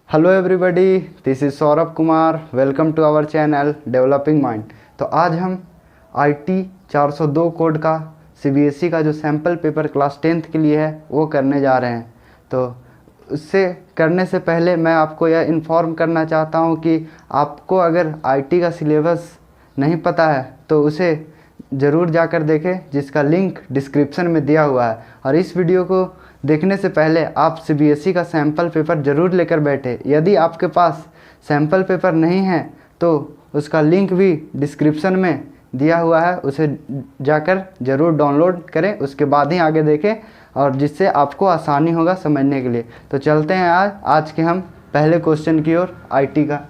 Hello everybody, this is Saurabh Kumar. Welcome to our channel developing mind. तो आज हम IT 402 code का CBSE का जो सैम्पल पेपर क्लास 10th के लिए है वो करने जा रहे हैं। तो उससे करने से पहले मैं आपको यह इन्फॉर्म करना चाहता हूँ कि आपको अगर IT का सिलेबस नहीं पता है तो उसे ज़रूर जाकर देखें, जिसका लिंक डिस्क्रिप्शन में दिया हुआ है। और इस वीडियो को देखने से पहले आप CBSE का सैम्पल पेपर ज़रूर लेकर बैठे। यदि आपके पास सैम्पल पेपर नहीं है तो उसका लिंक भी डिस्क्रिप्शन में दिया हुआ है, उसे जाकर ज़रूर डाउनलोड करें, उसके बाद ही आगे देखें और जिससे आपको आसानी होगा समझने के लिए। तो चलते हैं आज के हम पहले क्वेश्चन की ओर IT का।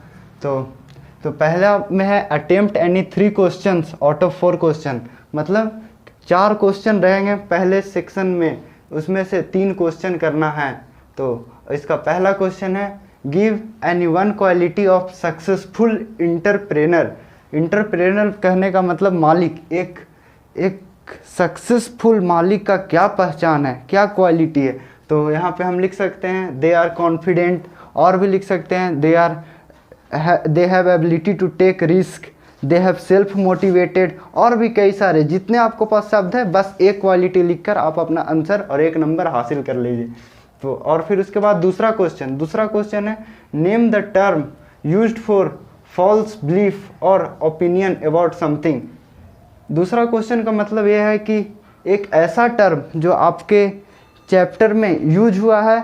तो पहला में है attempt any 3 questions out of 4 question, मतलब 4 क्वेश्चन रहेंगे पहले सेक्शन में, उसमें से 3 क्वेश्चन करना है। तो इसका पहला क्वेश्चन है give any one quality of successful entrepreneur. Entrepreneur कहने का मतलब मालिक। एक सक्सेसफुल मालिक का क्या पहचान है, क्या क्वालिटी है। तो यहाँ पे हम लिख सकते हैं दे आर कॉन्फिडेंट, और भी लिख सकते हैं they have ability to take risk, they have self motivated, और भी कई सारे जितने आपको पास शब्द है, बस एक क्वालिटी लिखकर आप अपना आंसर और 1 नंबर हासिल कर लीजिए। तो और फिर उसके बाद दूसरा क्वेश्चन है name the term used for false belief और ओपिनियन अबाउट समथिंग। दूसरा क्वेश्चन का मतलब यह है कि एक ऐसा टर्म जो आपके चैप्टर में यूज हुआ है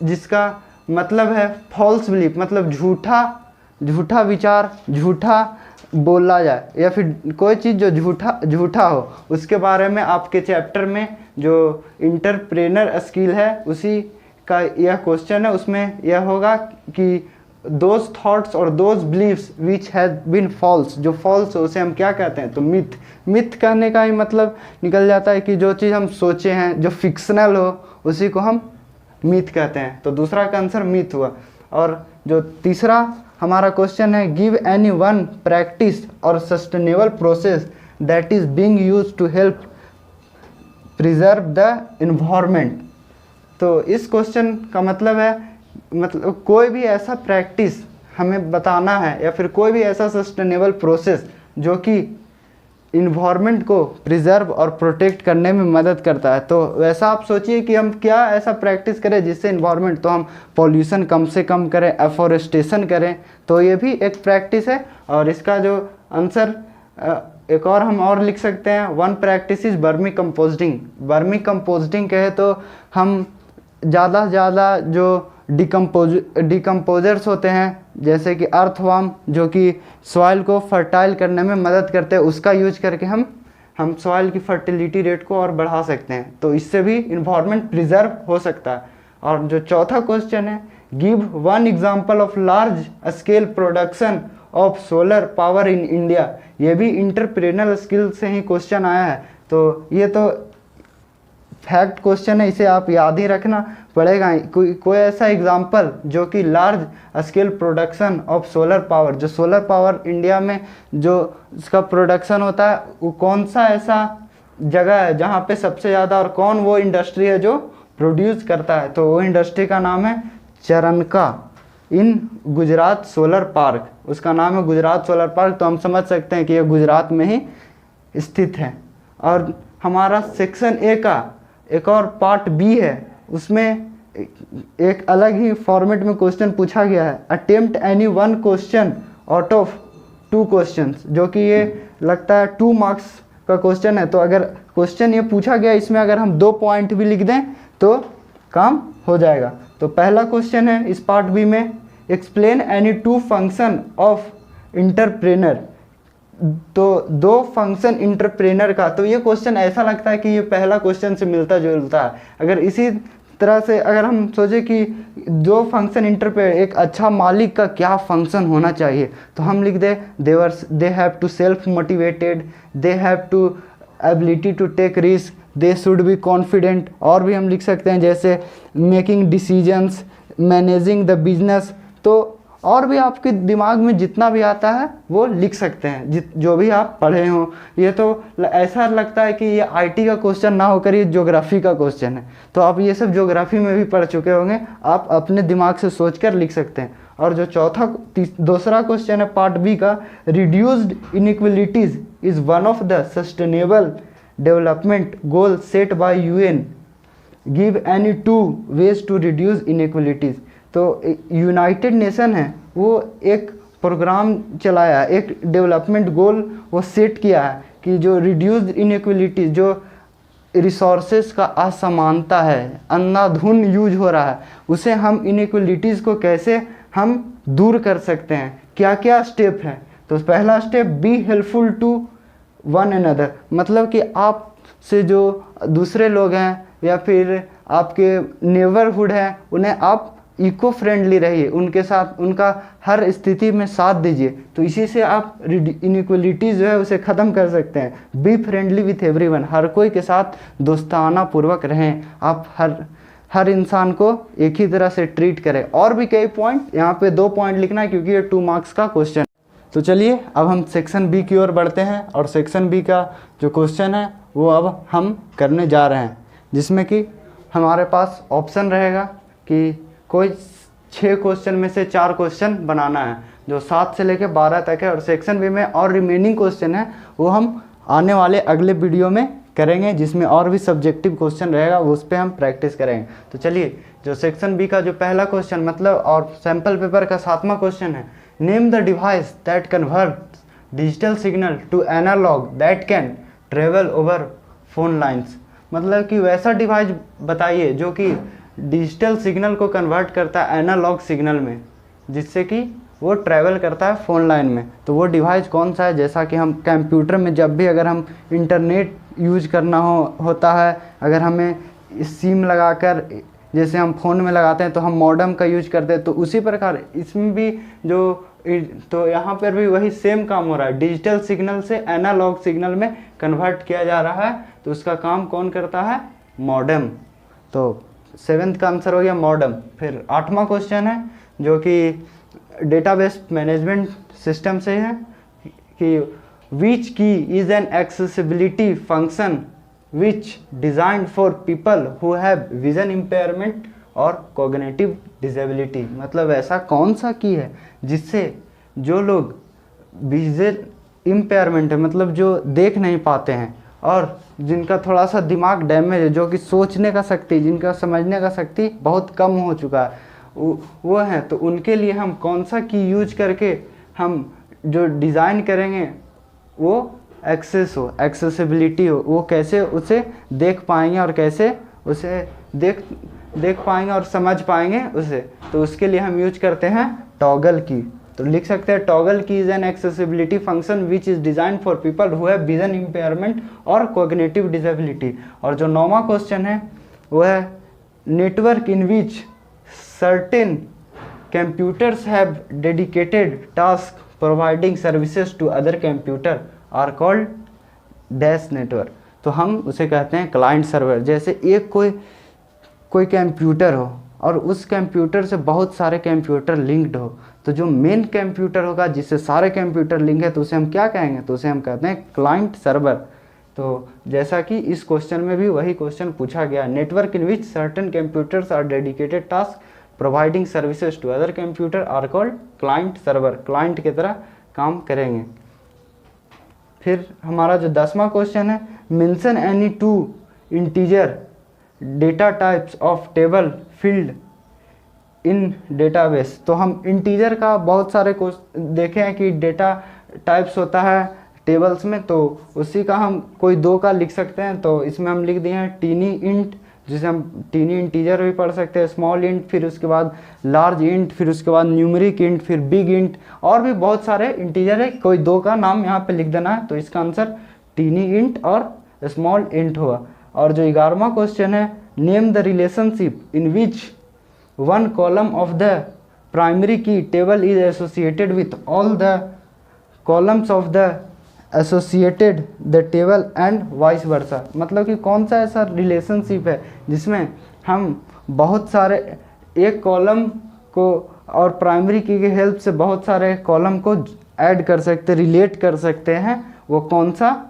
जिसका मतलब है फॉल्स बिलीफ, मतलब झूठा विचार, झूठा बोला जाए, या फिर कोई चीज़ जो झूठा हो, उसके बारे में आपके चैप्टर में जो इंटरप्रेनर स्किल है उसी का यह क्वेश्चन है। उसमें यह होगा कि दोज थॉट्स और those beliefs which has been false, जो फॉल्स हो उसे हम क्या कहते हैं, तो मिथ कहने का ही मतलब निकल जाता है कि जो चीज़ हम सोचे हैं, जो फिक्शनल हो, उसी को हम मिथ कहते हैं। तो दूसरा का आंसर मिथ हुआ। और जो तीसरा हमारा क्वेश्चन है गिव एनी वन प्रैक्टिस और sustainable process that is being used to help preserve the environment. तो इस क्वेश्चन का मतलब है, मतलब कोई भी ऐसा प्रैक्टिस हमें बताना है या फिर कोई भी ऐसा सस्टेनेबल प्रोसेस जो कि इन्वायरमेंट को प्रिजर्व और प्रोटेक्ट करने में मदद करता है। तो वैसा आप सोचिए कि हम क्या ऐसा प्रैक्टिस करें जिससे इन्वायरमेंट, तो हम पॉल्यूशन कम से कम करें, एफोरेस्टेशन करें, तो ये भी एक प्रैक्टिस है। और इसका जो आंसर एक और हम और लिख सकते हैं one practice is vermi composting. Vermi composting कहे तो हम ज़्यादा से ज़्यादा जो डिकम्पोजर्स होते हैं, जैसे कि अर्थवर्म जो कि सॉइल को फर्टाइल करने में मदद करते हैं, उसका यूज करके हम सॉइल की फर्टिलिटी रेट को और बढ़ा सकते हैं। तो इससे भी इन्वायरमेंट प्रिजर्व हो सकता है। और जो चौथा क्वेश्चन है give one example of large scale production of solar power in India. ये भी इंटरप्रेनर स्किल से ही क्वेश्चन आया है। तो ये तो फैक्ट क्वेश्चन है, इसे आप याद ही रखना पड़ेगा। कोई ऐसा एग्जांपल जो कि large scale production of solar power, जो सोलर पावर इंडिया में जो इसका प्रोडक्शन होता है, वो कौन सा ऐसा जगह है जहाँ पे सबसे ज़्यादा, और कौन वो इंडस्ट्री है जो प्रोड्यूस करता है। तो वो इंडस्ट्री का नाम है चरनका इन गुजरात सोलर पार्क। उसका नाम है गुजरात सोलर पार्क। तो हम समझ सकते हैं कि ये गुजरात में ही स्थित है। और हमारा सेक्शन A का एक और पार्ट B है, उसमें एक अलग ही फॉर्मेट में क्वेश्चन पूछा गया है attempt any one question out of 2 questions, जो कि ये लगता है 2 मार्क्स का क्वेश्चन है। तो अगर क्वेश्चन ये पूछा गया, इसमें अगर हम 2 पॉइंट भी लिख दें तो काम हो जाएगा। तो पहला क्वेश्चन है इस पार्ट B में explain any 2 function of entrepreneur. तो 2 फंक्शन इंटरप्रेनर का, तो ये क्वेश्चन ऐसा लगता है कि ये पहला क्वेश्चन से मिलता जुलता है। अगर इसी तरह से अगर हम सोचे कि 2 फंक्शन इंटरप्रेनर, एक अच्छा मालिक का क्या फंक्शन होना चाहिए, तो हम लिख दे they have to self motivated, they have to ability to take risk, they should be confident. और भी हम लिख सकते हैं जैसे making decisions, managing the business. तो और भी आपके दिमाग में जितना भी आता है वो लिख सकते हैं, जो भी आप पढ़े हों। ये तो ऐसा लगता है कि ये आईटी का क्वेश्चन ना होकर ये ज्योग्राफी का क्वेश्चन है, तो आप ये सब ज्योग्राफी में भी पढ़ चुके होंगे, आप अपने दिमाग से सोचकर लिख सकते हैं। और जो दूसरा क्वेश्चन है पार्ट बी का, reduced inequalities is one of the sustainable development goal set by UN, give any 2 ways to reduce inequalities. तो यूनाइटेड नेशन है वो एक प्रोग्राम चलाया है, एक डेवलपमेंट गोल वो सेट किया है कि जो रिड्यूस्ड इनइक्वलिटीज, जो रिसोर्सेज का असमानता है, अंधाधुंध यूज हो रहा है, उसे हम इनइक्वलिटीज़ को कैसे हम दूर कर सकते हैं, क्या क्या स्टेप है। तो पहला step, be helpful to one another, मतलब कि आप से जो दूसरे लोग हैं या फिर आपके नेबरहुड हैं, उन्हें आप इको फ्रेंडली रहिए, उनके साथ उनका हर स्थिति में साथ दीजिए। तो इसी से आप इनइक्वलिटीज़ जो है उसे ख़त्म कर सकते हैं। बी फ्रेंडली विथ एवरीवन, हर कोई के साथ दोस्ताना पूर्वक रहें, आप हर इंसान को एक ही तरह से ट्रीट करें। और भी कई पॉइंट, यहाँ पे 2 पॉइंट लिखना है क्योंकि ये 2 मार्क्स का क्वेश्चन। तो चलिए अब हम सेक्शन बी की ओर बढ़ते हैं, और सेक्शन बी का जो क्वेश्चन है वो अब हम करने जा रहे हैं, जिसमें कि हमारे पास ऑप्शन रहेगा कि कोई 6 क्वेश्चन में से 4 क्वेश्चन बनाना है, जो 7 से लेकर 12 तक है। और सेक्शन बी में और रिमेनिंग क्वेश्चन है वो हम आने वाले अगले वीडियो में करेंगे, जिसमें और भी सब्जेक्टिव क्वेश्चन रहेगा, उस पर हम प्रैक्टिस करेंगे। तो चलिए, जो सेक्शन बी का जो पहला क्वेश्चन मतलब और सैम्पल पेपर का 7वां क्वेश्चन है, name the device that converts digital signal to analog that can travel over phone lines. मतलब कि वैसा डिवाइस बताइए जो कि डिजिटल सिग्नल को कन्वर्ट करता है एनालॉग सिग्नल में, जिससे कि वो ट्रैवल करता है फ़ोन लाइन में। तो वो डिवाइस कौन सा है? जैसा कि हम कंप्यूटर में जब भी अगर हम इंटरनेट यूज करना होता है, अगर हमें सिम लगाकर जैसे हम फ़ोन में लगाते हैं तो हम मॉडेम का यूज करते हैं, तो उसी प्रकार इसमें भी तो यहाँ पर भी वही सेम काम हो रहा है, डिजिटल सिग्नल से एनालॉग सिग्नल में कन्वर्ट किया जा रहा है। तो उसका काम कौन करता है? मॉडेम। तो 7th का आंसर हो गया मॉडेम। फिर 8वां क्वेश्चन है जो कि डेटाबेस मैनेजमेंट सिस्टम से है कि विच की is an accessibility function which designed for people who have vision impairment और कॉग्निटिव डिसेबिलिटी। मतलब ऐसा कौन सा की है जिससे जो लोग विजन इम्पेयरमेंट है, मतलब जो देख नहीं पाते हैं, और जिनका थोड़ा सा दिमाग डैमेज है, जो कि सोचने का शक्ति, जिनका समझने का शक्ति बहुत कम हो चुका है, वो हैं, तो उनके लिए हम कौन सा की यूज करके हम जो डिज़ाइन करेंगे वो एक्सेसिबिलिटी हो, वो कैसे उसे देख पाएंगे और कैसे उसे देख पाएंगे और समझ पाएंगे उसे। तो उसके लिए हम यूज करते हैं टॉगल की। तो लिख सकते हैं toggle key is an accessibility function which is design for people who have vision impairment और कॉग्निटिव डिसेबिलिटी। और जो 9वां क्वेश्चन है वो है network in which certain computers have dedicated task providing services to other computer are called dash network. तो हम उसे कहते हैं क्लाइंट सर्वर। जैसे एक कोई कंप्यूटर हो और उस कंप्यूटर से बहुत सारे कंप्यूटर लिंक्ड हो, तो जो मेन कंप्यूटर होगा जिससे सारे कंप्यूटर लिंक है तो उसे हम क्या कहेंगे? तो उसे हम कहते हैं क्लाइंट सर्वर। तो जैसा कि इस क्वेश्चन में भी वही क्वेश्चन पूछा गया, network in which certain computers are dedicated task providing services to other computer are called client server. Client की तरह काम करेंगे। फिर हमारा जो 10वां क्वेश्चन है, mention any 2 integer data types of table field in database. तो हम इंटीजर का बहुत सारे देखे हैं कि डेटा टाइप्स होता है टेबल्स में, तो उसी का हम कोई 2 का लिख सकते हैं। तो इसमें हम लिख दिए हैं टीनी इंट, जिसे हम टीनी इंटीजर भी पढ़ सकते हैं, स्मॉल इंट, फिर उसके बाद लार्ज इंट, फिर उसके बाद न्यूमेरिक इंट, फिर बिग इंट, और भी बहुत सारे इंटीजर है। कोई 2 का नाम यहाँ पे लिख देना है। तो इसका आंसर टीनी इंट और स्मॉल इंट हुआ। और जो 11वां क्वेश्चन है, name the relationship in which one column of the primary key table is associated with all the columns of the associated the table and vice versa. मतलब कि कौन सा ऐसा रिलेशनशिप है जिसमें हम बहुत सारे एक कॉलम को और प्राइमरी की हेल्प से बहुत सारे कॉलम को ऐड कर सकते, रिलेट कर सकते हैं। वो कौन सा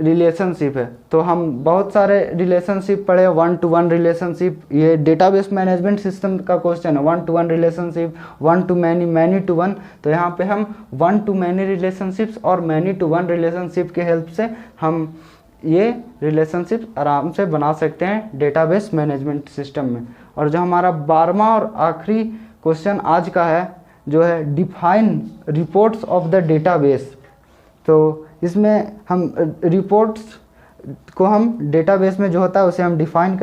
रिलेशनशिप है, तो हम बहुत सारे रिलेशनशिप पढ़े, 1-to-1 रिलेशनशिप, ये डेटाबेस मैनेजमेंट सिस्टम का क्वेश्चन है, 1-to-1 रिलेशनशिप, 1-to-many, many-to-1। तो यहाँ पे हम 1-to-many रिलेशनशिप्स और many-to-1 रिलेशनशिप के हेल्प से हम ये रिलेशनशिप आराम से बना सकते हैं डेटाबेस मैनेजमेंट सिस्टम में। और जो हमारा 12वां और आखिरी क्वेश्चन आज का है, जो है define reports of the database. तो इसमें हम रिपोर्ट्स को हम डेटाबेस में जो होता है उसे हम डिफाइन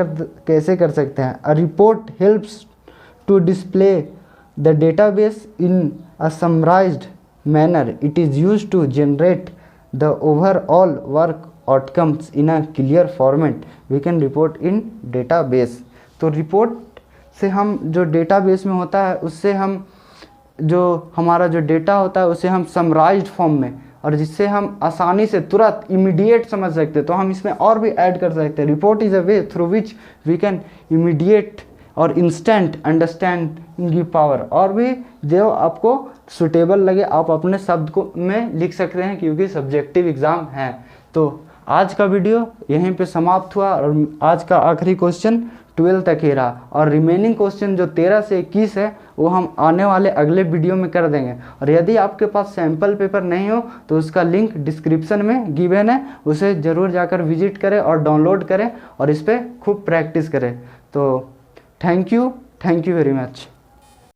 कैसे कर सकते हैं। A report helps to display the database in a summarised manner. It is used to generate the overall work outcomes in a clear format. We can report in database. तो रिपोर्ट से हम जो database में होता है उससे हम जो हमारा जो डेटा होता है उसे हम समराइज्ड फॉर्म में, और जिससे हम आसानी से तुरंत इमीडिएट समझ सकते हैं, तो हम इसमें और भी ऐड कर सकते हैं। Report is a way through which we can immediate और इंस्टेंट अंडरस्टैंडिंग गिव पावर। और भी जो आपको सुटेबल लगे आप अपने शब्द को में लिख सकते हैं, क्योंकि सब्जेक्टिव एग्ज़ाम है। तो आज का वीडियो यहीं पे समाप्त हुआ, और आज का आखिरी क्वेश्चन 12 तक ही रहा, और रिमेनिंग क्वेश्चन जो 13 से 21 है वो हम आने वाले अगले वीडियो में कर देंगे। और यदि आपके पास सैम्पल पेपर नहीं हो तो उसका लिंक डिस्क्रिप्शन में गिवन है, उसे ज़रूर जाकर विजिट करें और डाउनलोड करें और इस पर खूब प्रैक्टिस करें। तो थैंक यू वेरी मच।